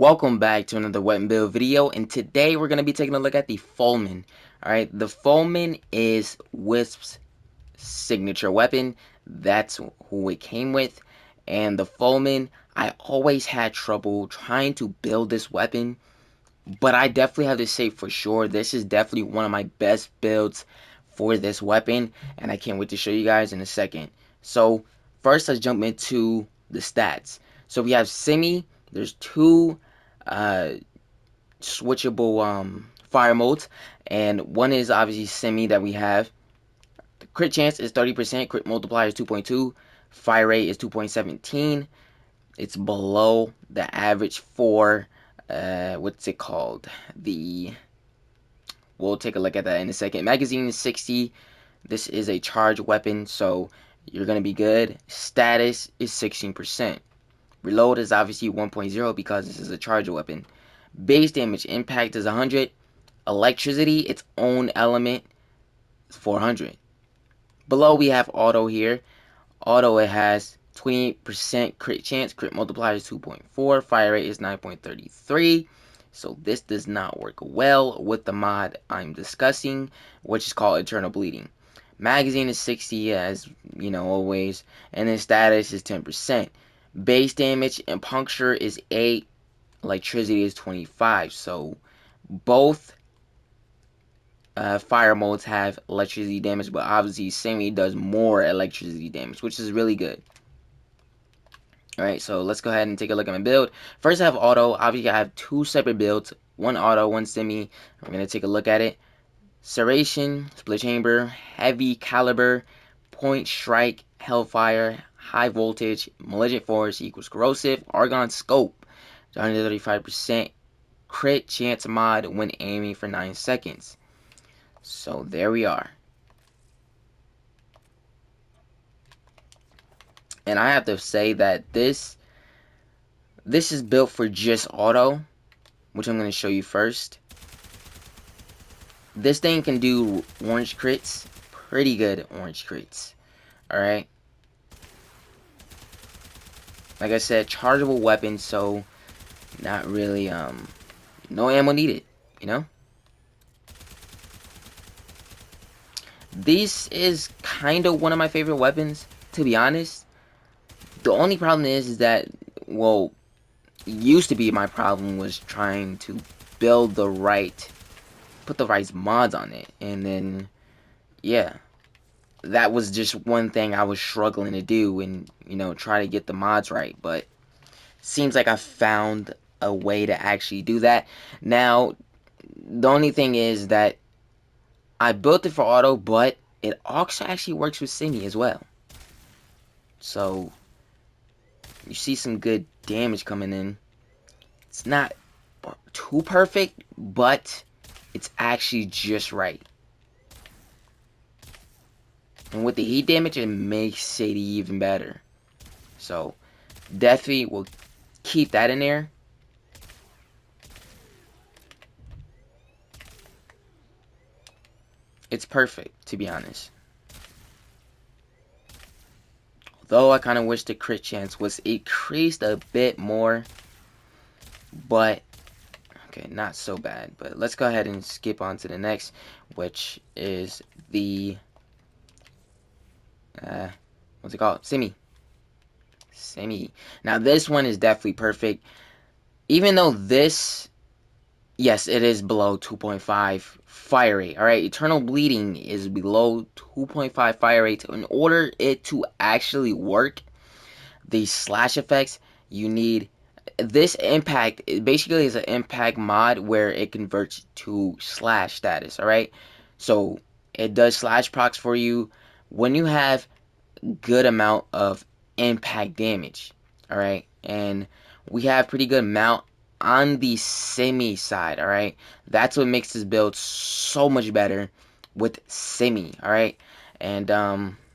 Welcome back to another weapon build video, and today we're going to be taking a look at the Fulmin. Alright, the Fulmin is Wisp's signature weapon. That's who it came with. And the Fulmin, I always had trouble trying to build this weapon, but I definitely have to say for sure, this is definitely one of my best builds for this weapon, and I can't wait to show you guys in a second. So, first let's jump into the stats. So we have Semi, there's two uh, switchable fire modes, and one is obviously Semi that we have. The crit chance is 30%, crit multiplier is 2.2, fire rate is 2.17. It's below the average for what's it called? We'll take a look at that in a second. Magazine is 60. This is a charge weapon, so you're gonna be good. Status is 16%. Reload is obviously 1.0 because this is a charge weapon. Base damage impact is 100. Electricity, its own element, is 400. Below we have auto here. Auto, it has 28% crit chance. Crit multiplier is 2.4. Fire rate is 9.33. So this does not work well with the mod I'm discussing, which is called Eternal Bleeding. Magazine is 60, as you know, always. And then status is 10%. Base damage and puncture is 8. Electricity is 25. So both fire modes have electricity damage, but obviously Semi does more electricity damage, which is really good. Alright, so let's go ahead and take a look at my build. First I have auto. Obviously I have two separate builds, one auto, one Semi. I'm going to take a look at it. Serration, split chamber, heavy caliber, point strike, hellfire, high voltage, malignant force equals corrosive, argon scope, 135% crit chance mod when aiming for 9 seconds. So there we are. And I have to say that this is built for just auto, which I'm going to show you first. This thing can do orange crits, pretty good orange crits. Alright. Like I said, chargeable weapon, so not really, no ammo needed, you know? This is kind of one of my favorite weapons, to be honest. The only problem is that, well, used to be my problem was trying to build the right, put the right mods on it, and then, yeah, that was just one thing I was struggling to do, and, you know, try to get the mods right, but seems like I found a way to actually do that. Now, the only thing is that I built it for auto, but it also actually works with Semi as well. So, you see some good damage coming in. It's not too perfect, but it's actually just right. And with the heat damage, it makes it even better. So, definitely will keep that in there. It's perfect, to be honest. Although I kind of wish the crit chance was increased a bit more. But, okay, not so bad. But let's go ahead and skip on to the next, which is the, what's it called? Semi. Now, this one is definitely perfect. Even though this, yes, it is below 2.5 fire rate. Alright, Eternal Bleeding is below 2.5 fire rate. In order it to actually work, the slash effects, you need this impact. It basically is an impact mod where it converts to slash status. Alright, so it does slash procs for you when you have good amount of impact damage. Alright, and we have pretty good amount on the Semi side. Alright, that's what makes this build so much better with Semi. Alright, and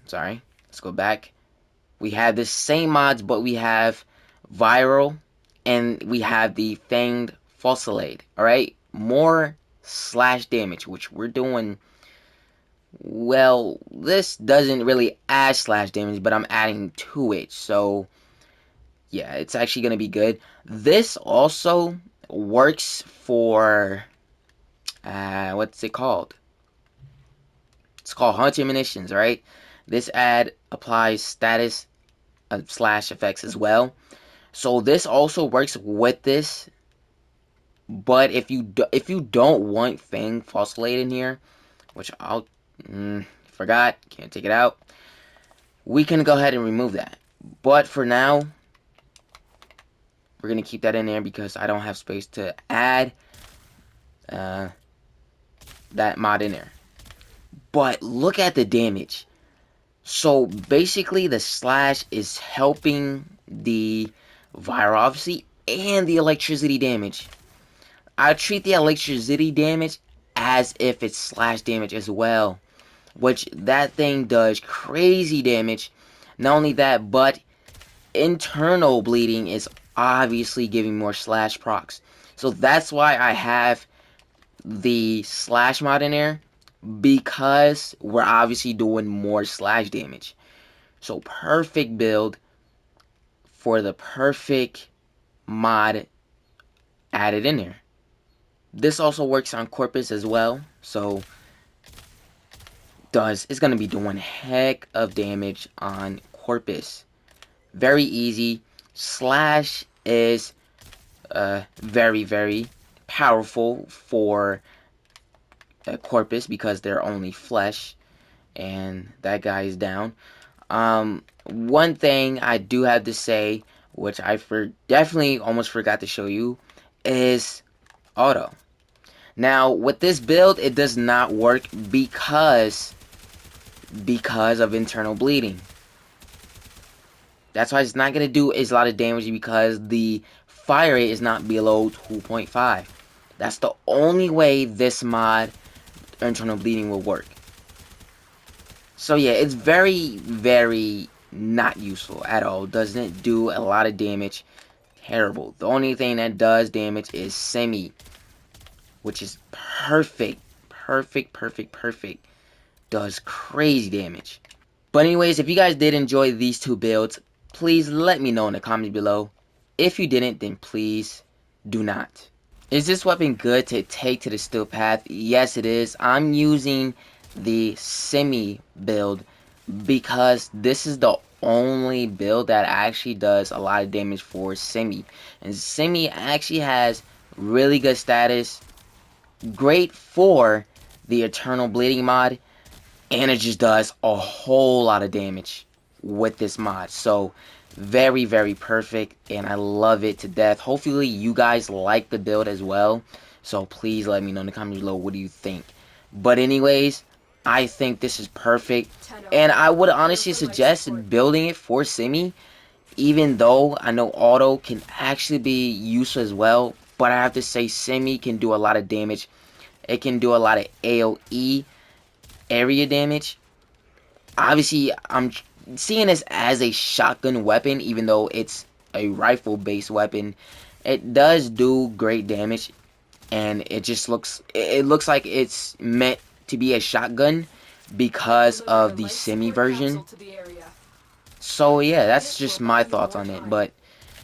sorry, let's go back. We have the same mods, but we have viral and we have the fanged fusillade. Alright, more slash damage, which we're doing. Well, this doesn't really add slash damage, but I'm adding to it. So yeah, it's actually going to be good. This also works for, what's it called? It's called Haunted Munitions, right? This ad applies status slash effects as well. So this also works with this, but if you don't want Fang Fossilate in here, which I'll forgot, can't take it out, we can go ahead and remove that. But for now, we're gonna keep that in there because I don't have space to add that mod in there. But look at the damage. So basically the slash is helping the viral obviously and the electricity damage. I treat the electricity damage as if it's slash damage as well, which that thing does crazy damage. Not only that, but internal bleeding is obviously giving more slash procs. So that's why I have the slash mod in there, because we're obviously doing more slash damage. So perfect build for the perfect mod added in there. This also works on Corpus as well, so it's going to be doing heck of damage on Corpus. Very easy. Slash is very, very powerful for Corpus because they're only flesh, and that guy is down. One thing I do have to say, which I definitely almost forgot to show you, is auto. Now, with this build, it does not work because of internal bleeding. That's why it's not going to do a lot of damage, because the fire rate is not below 2.5. That's the only way this mod, internal bleeding, will work. So yeah, it's very, very not useful at all. Doesn't do a lot of damage. Terrible. The only thing that does damage is semi, which is perfect. Perfect, perfect, perfect. Does crazy damage. But anyways, if you guys did enjoy these two builds, please let me know in the comments below. If you didn't, then please do not. Is this weapon good to take to the steel path? Yes, it is. I'm using the semi build because this is the only build that actually does a lot of damage for semi. And semi actually has really good status, great for the eternal bleeding mod, and it just does a whole lot of damage with this mod. So very, very perfect, and I love it to death. Hopefully you guys like the build as well, so please let me know in the comments below what do you think. But anyways, I think this is perfect, and I would honestly suggest building it for semi, even though I know auto can actually be useful as well. But I have to say semi can do a lot of damage. It can do a lot of AoE area damage. Obviously, I'm seeing this as a shotgun weapon, even though it's a rifle-based weapon. It does do great damage, and it looks like it's meant to be a shotgun because of the semi version. So yeah, that's just my thoughts on it, but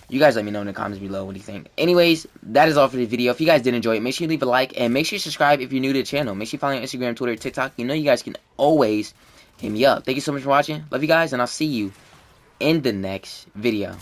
you guys let me know in the comments below what do you think. Anyways, that is all for the video. If you guys did enjoy it, make sure you leave a like, and make sure you subscribe if you're new to the channel. Make sure you follow me on Instagram, Twitter, TikTok. You know you guys can always hit me up. Thank you so much for watching. Love you guys, and I'll see you in the next video.